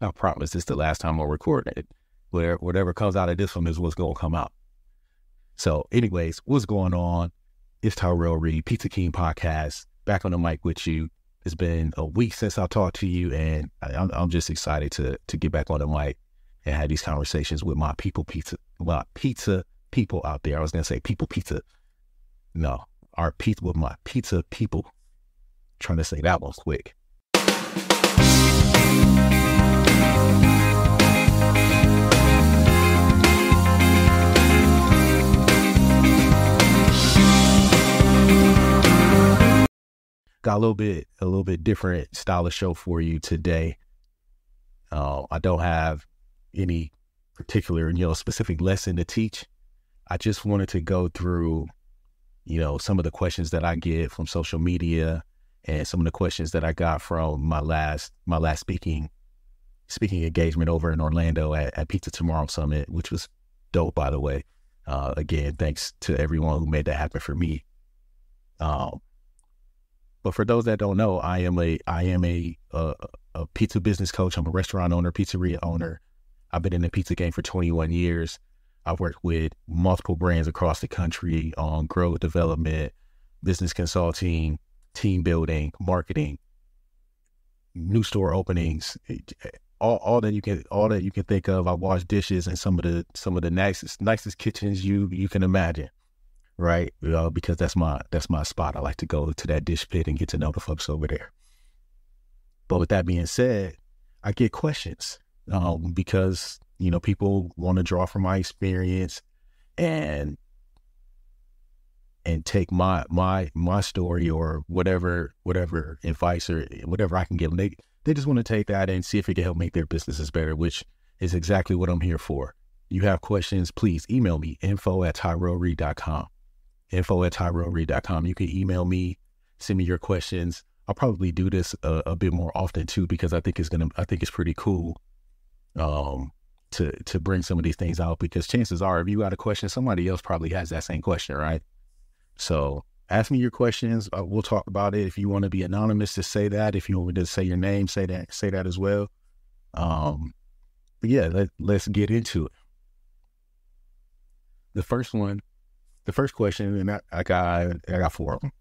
I promise this is the last time I'll record it. Whatever comes out of this one is what's going to come out. So anyways, what's going on? It's Tyrell Reed, Pizza King Podcast, back on the mic with you. It's been a week since I talked to you, and I'm just excited to get back on the mic and have these conversations with my pizza people out there. I was going to say pizza. No, our pizza with my pizza people. Trying to say that one quick. Got a little bit different style of show for you today. I don't have any particular, specific lesson to teach. I just wanted to go through, some of the questions that I get from social media and some of the questions that I got from my last speaking engagement over in Orlando at Pizza Tomorrow Summit, which was dope, by the way. Again, thanks to everyone who made that happen for me. But for those that don't know, I am a pizza business coach. I'm a restaurant owner, pizzeria owner. I've been in the pizza game for 21 years. I've worked with multiple brands across the country on growth development, business consulting, team building, marketing, new store openings, all that you can think of. I wash dishes in some of the nicest kitchens you can imagine. Right, because that's my spot. I like to go to that dish pit and get to know the folks over there. But with that being said, I get questions because people want to draw from my experience and take my story or whatever advice or whatever I can give them. They just want to take that and see if it can help make their businesses better, which is exactly what I'm here for. You have questions, please email me, info@tyrellreed.com. info@tyrellreed.com. You can email me, send me your questions. I'll probably do this a bit more often too, because I think it's pretty cool to bring some of these things out, because chances are if you got a question, somebody else probably has that same question, right? So ask me your questions. We'll talk about it. If you want to be anonymous, just say that. If you want me to say your name, say that as well. But yeah, let's get into it. The first question, and I got four of them.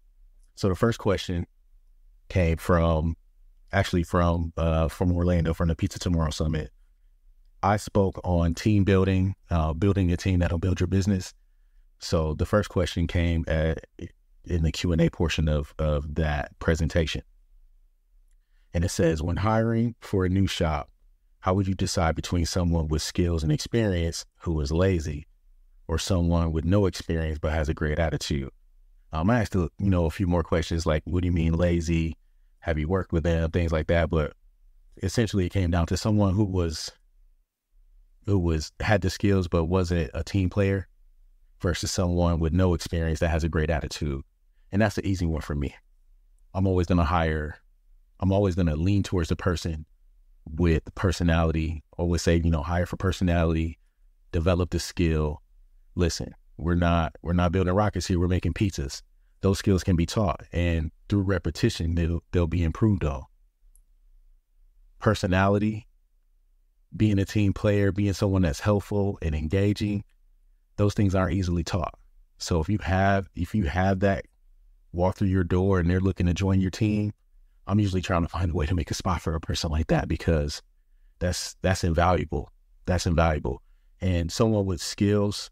So the first question came from Orlando, from the Pizza Tomorrow Summit. I spoke on team building, building a team that'll build your business. So the first question came in the Q&A portion of that presentation. And it says, when hiring for a new shop, how would you decide between someone with skills and experience who is lazy, or someone with no experience but has a great attitude? I asked a few more questions like, what do you mean lazy? Have you worked with them? Things like that. But essentially it came down to someone who had the skills but wasn't a team player versus someone with no experience that has a great attitude. And that's the easy one for me. I'm always going to lean towards the person with personality. Always say, hire for personality, develop the skill. Listen, we're not building rockets here. We're making pizzas. Those skills can be taught, and through repetition, they'll be improved on. Personality, being a team player, being someone that's helpful and engaging, those things aren't easily taught. So if you have that walk through your door and they're looking to join your team, I'm usually trying to find a way to make a spot for a person like that, because that's invaluable. That's invaluable. And someone with skills,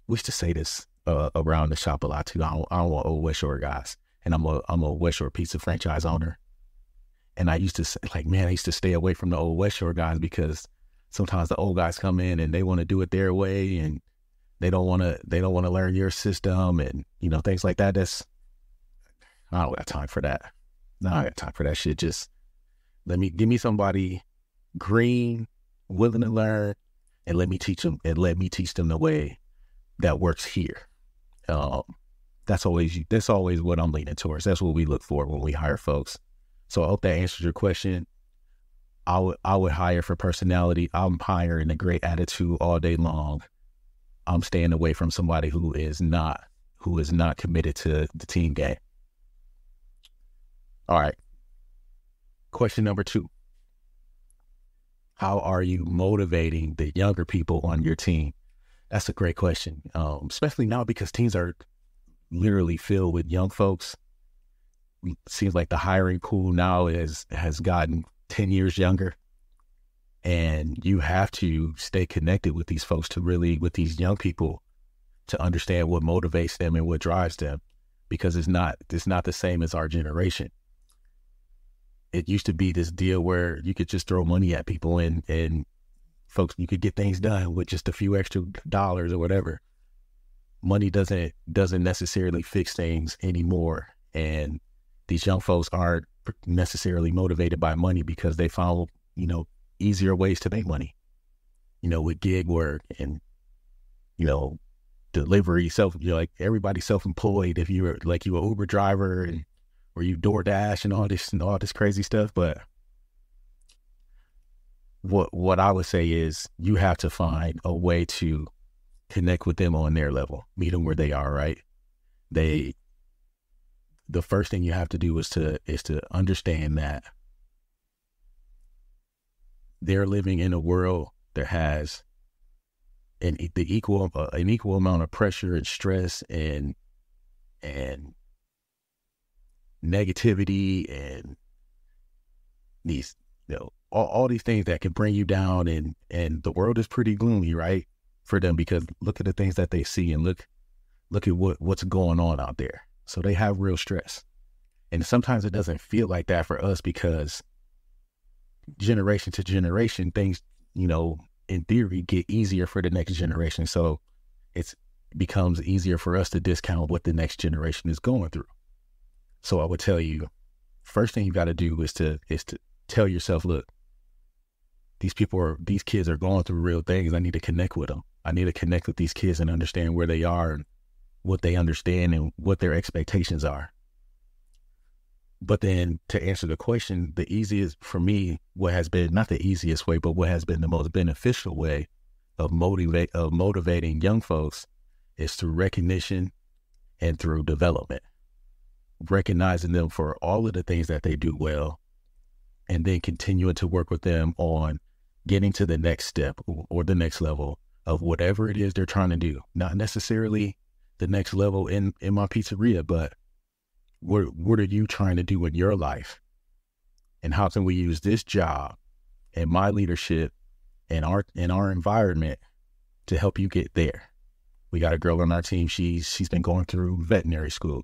we used to say this around the shop a lot too. I don't want old West Shore guys, and I'm a West Shore pizza franchise owner. And I used to say, I used to stay away from the old West Shore guys, because sometimes the old guys come in and they want to do it their way, and they don't want to learn your system and things like that. I don't got time for that. No, I got time for that shit. Just give me somebody green, willing to learn, and let me teach them the way that works here. That's always what I'm leaning towards. That's what we look for when we hire folks. So I hope that answers your question. I would hire for personality. I'm hiring a great attitude all day long. I'm staying away from somebody who is not committed to the team game. All right. Question number 2. How are you motivating the younger people on your team? That's a great question, especially now because teams are literally filled with young folks. It seems like the hiring pool now has gotten 10 years younger, and you have to stay connected with these folks with these young people to understand what motivates them and what drives them, because it's not the same as our generation. It used to be this deal where you could just throw money at people and folks, you could get things done with just a few extra dollars or whatever. Money doesn't necessarily fix things anymore. And these young folks aren't necessarily motivated by money because they found, easier ways to make money, with gig work and, delivery, like everybody's self-employed. If you're like you an Uber driver or you DoorDash and all this crazy stuff. But what I would say is you have to find a way to connect with them on their level, meet them where they are, right? The first thing you have to do is to understand that they're living in a world that has an equal amount of pressure and stress and negativity and these, all these things that can bring you down, and the world is pretty gloomy, right, for them, because look at the things that they see and look at what's going on out there. So they have real stress. And sometimes it doesn't feel like that for us because generation to generation, things, in theory, get easier for the next generation. So it becomes easier for us to discount what the next generation is going through. So I would tell you, first thing you got to do is to tell yourself, look, these kids are going through real things. I need to connect with them. I need to connect with these kids and understand where they are and what they understand and what their expectations are. But then to answer the question, the easiest for me, what has been not the easiest way, but what has been the most beneficial way of motivating young folks is through recognition and through development, recognizing them for all of the things that they do well, and then continuing to work with them on getting to the next step or the next level of whatever it is they're trying to do. Not necessarily the next level in my pizzeria, but what are you trying to do in your life? And how can we use this job and my leadership and our environment to help you get there? We got a girl on our team. She's been going through veterinary school.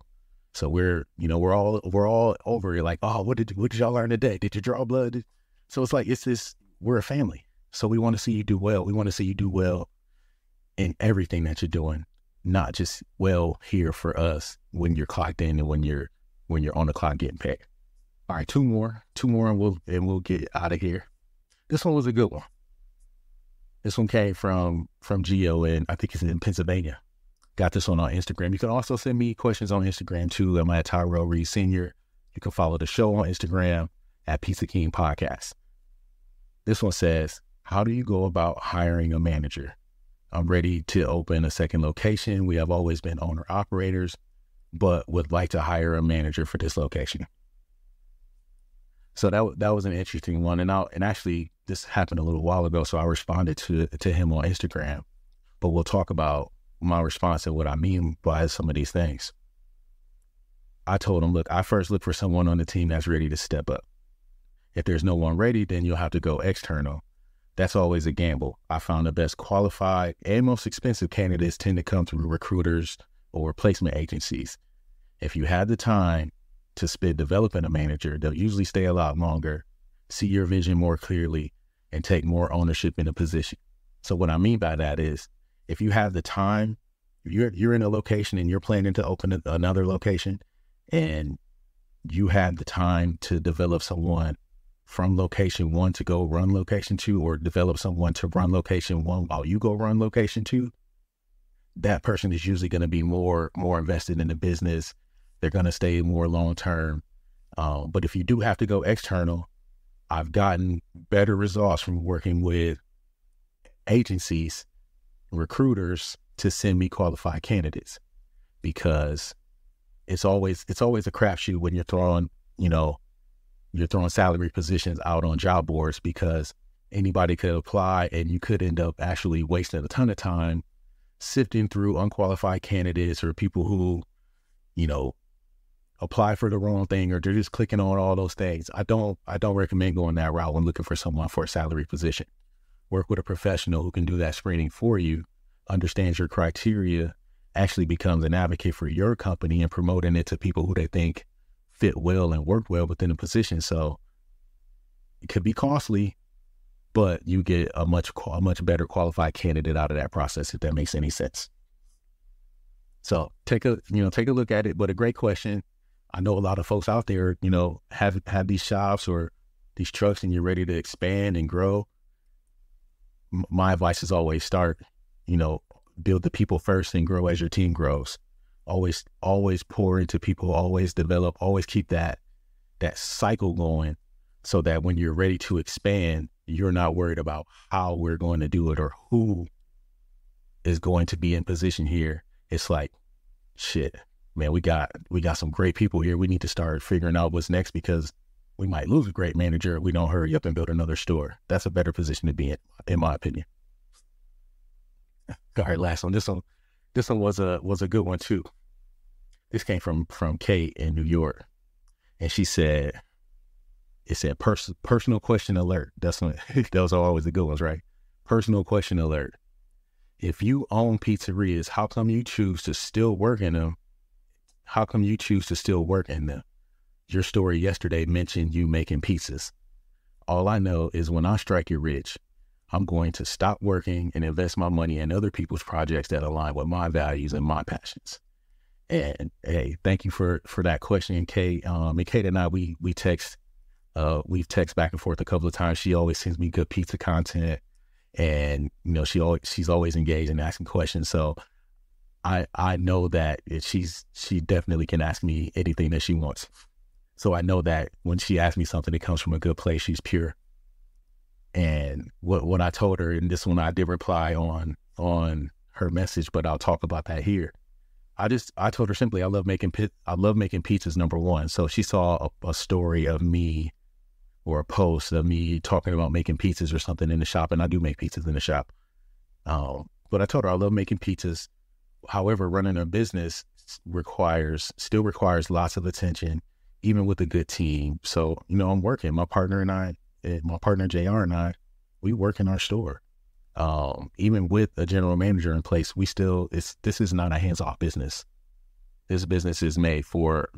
So we're all over it. Like, oh, what did y'all learn today? Did you draw blood? So it's like, we're a family. So we want to see you do well. We want to see you do well in everything that you're doing, not just well here for us when you're clocked in and when you're on the clock getting paid. All right, two more and we'll get out of here. This one was a good one. This one came from Geo, and I think it's in Pennsylvania. Got this one on Instagram. You can also send me questions on Instagram too. I'm at Tyrell Reed Sr. You can follow the show on Instagram at Pizza King Podcast. This one says, how do you go about hiring a manager? I'm ready to open a second location. We have always been owner operators, but would like to hire a manager for this location. So that was an interesting one. And actually this happened a little while ago. So I responded to him on Instagram, but we'll talk about my response and what I mean by some of these things. I told him, look, I first look for someone on the team that's ready to step up. If there's no one ready, then you'll have to go external. That's always a gamble. I found the best qualified and most expensive candidates tend to come through recruiters or placement agencies. If you have the time to spend developing a manager, they'll usually stay a lot longer, see your vision more clearly, and take more ownership in a position. So what I mean by that is, if you have the time, you're in a location and you're planning to open another location, and you have the time to develop someone from location one to go run location two, or develop someone to run location one while you go run location two, that person is usually going to be more invested in the business. They're going to stay more long-term. But if you do have to go external, I've gotten better results from working with agencies, recruiters, to send me qualified candidates, because it's always a crapshoot when you're throwing salary positions out on job boards, because anybody could apply, and you could end up actually wasting a ton of time sifting through unqualified candidates or people who, you know, apply for the wrong thing, or they're just clicking on all those things. I don't recommend going that route when looking for someone for a salary position. Work with a professional who can do that screening for you, understands your criteria, actually becomes an advocate for your company and promoting it to people who they think fit well and work well within the position. So it could be costly, but you get a much better qualified candidate out of that process, if that makes any sense. So take a look at it. But a great question. I know a lot of folks out there, you know, have these shops or these trucks, and you're ready to expand and grow. My advice is always start, you know, build the people first and grow as your team grows. Always pour into people, always develop, always keep that cycle going, so that when you're ready to expand, you're not worried about how we're going to do it or who is going to be in position here. It's like, shit, man, we got some great people here. We need to start figuring out what's next, because we might lose a great manager if we don't hurry up and build another store. That's a better position to be in my opinion. All right, last one. This one was a good one too. This came from Kate in New York, and she said, it said personal question alert. Those are always the good ones, right? Personal question alert. If you own pizzerias, how come you choose to still work in them? How come you choose to still work in them? Your story yesterday mentioned you making pizzas. All I know is when I strike it rich, I'm going to stop working and invest my money in other people's projects that align with my values and my passions. And hey, thank you for that question, Kate. And Kate and I, we've texted back and forth a couple of times. She always sends me good pizza content, and you know, she's always engaged and asking questions. So I know that she definitely can ask me anything that she wants. So I know that when she asks me something, it comes from a good place. She's pure. And what I told her, and this one I did reply on her message, but I'll talk about that here. I told her simply, I love making pizzas, number one. So she saw a story of me, or a post of me talking about making pizzas or something in the shop, and I do make pizzas in the shop. But I told her I love making pizzas. However, running a business still requires lots of attention, even with a good team. So, you know, I'm working. My partner JR and I, we work in our store. Even with a general manager in place, this is not a hands-off business. This business is made for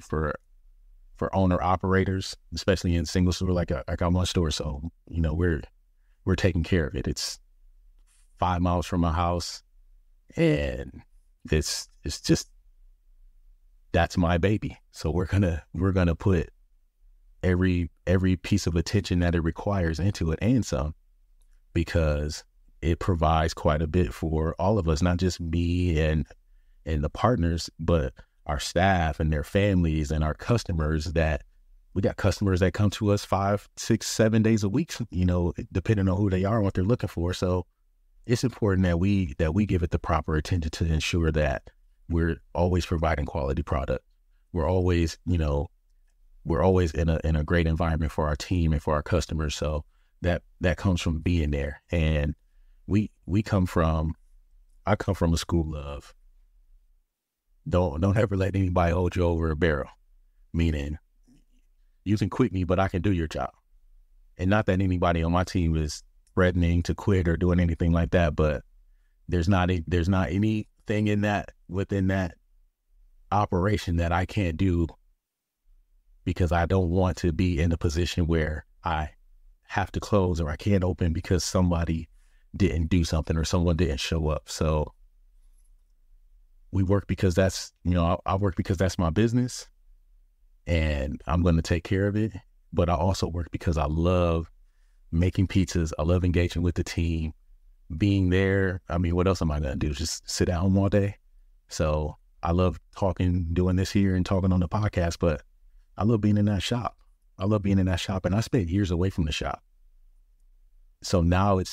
owner operators, especially in single store like our one store. So, you know, we're taking care of it. It's 5 miles from my house, and it's just, that's my baby. So we're gonna put every piece of attention that it requires into it, and some, because it provides quite a bit for all of us, not just me and the partners, but our staff and their families and our customers. That we got customers that come to us 5, 6, 7 days a week, you know, depending on who they are and what they're looking for. So it's important that we give it the proper attention to ensure that we're always providing quality product. We're always in a great environment for our team and for our customers. So that comes from being there. And I come from a school of don't ever let anybody hold you over a barrel. Meaning, you can quit me, but I can do your job. And not that anybody on my team is threatening to quit or doing anything like that, but there's not anything within that operation that I can't do, because I don't want to be in a position where I have to close or I can't open because somebody didn't do something or someone didn't show up. So we work because that's, you know, I work because that's my business and I'm going to take care of it. But I also work because I love making pizzas. I love engaging with the team, being there. I mean, what else am I going to do? Just sit at home all day? So I love doing this here and talking on the podcast, but I love being in that shop. And I spent years away from the shop. So now it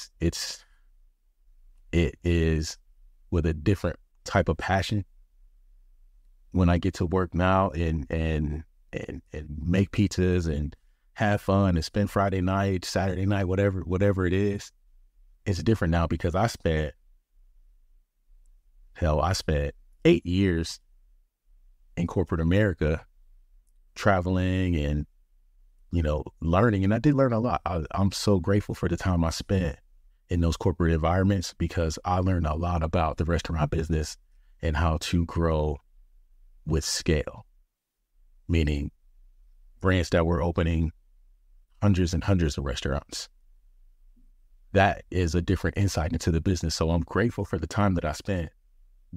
is with a different type of passion when I get to work now and make pizzas and have fun and spend Friday night, Saturday night, whatever it is. It's different now because I spent 8 years in corporate America traveling and, learning. And I did learn a lot. I'm so grateful for the time I spent in those corporate environments because I learned a lot about the restaurant business and how to grow with scale, meaning brands that were opening hundreds and hundreds of restaurants. That is a different insight into the business. So I'm grateful for the time that I spent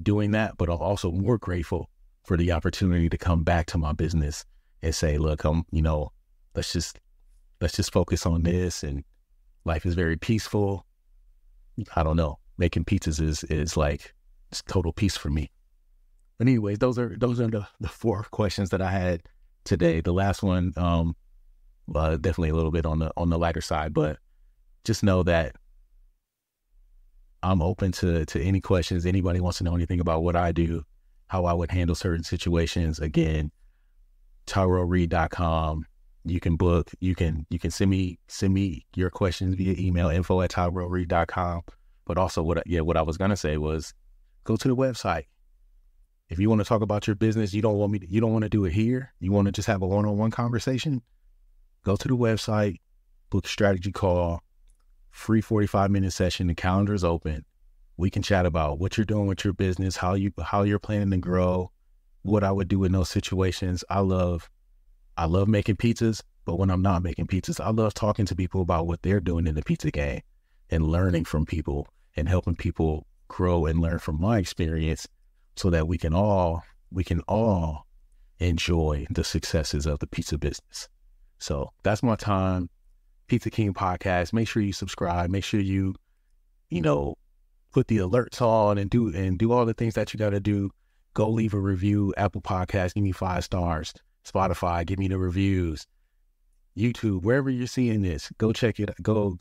doing that, but I'm also more grateful for the opportunity to come back to my business and say, look, let's just focus on this. And life is very peaceful. I don't know. Making pizzas is like, it's total peace for me. But anyways, those are the 4 questions that I had today. The last one, definitely a little bit on the lighter side, but just know that I'm open to any questions. Anybody wants to know anything about what I do, how I would handle certain situations. Again, TyroReed.com. You can book. You can send me your questions via email, info@TyroReed.com. But also what I was gonna say was go to the website. If you want to talk about your business, you don't want to do it here. You want to just have a one-on-one conversation. Go to the website, book a strategy call, free 45-minute session. The calendar is open. We can chat about what you're doing with your business, how you're planning to grow, what I would do in those situations. I love making pizzas, but when I'm not making pizzas, I love talking to people about what they're doing in the pizza game and learning from people and helping people grow and learn from my experience so that we can all enjoy the successes of the pizza business. So that's my time. Pizza King Podcast. Make sure you subscribe. Make sure you put the alerts on and do all the things that you got to do. Go leave a review. Apple Podcasts, give me 5 stars. Spotify, give me the reviews. YouTube, wherever you're seeing this, go check it. Go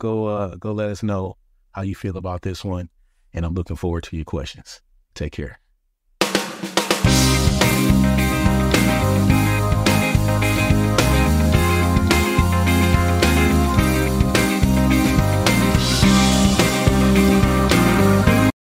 let us know how you feel about this one. And I'm looking forward to your questions. Take care.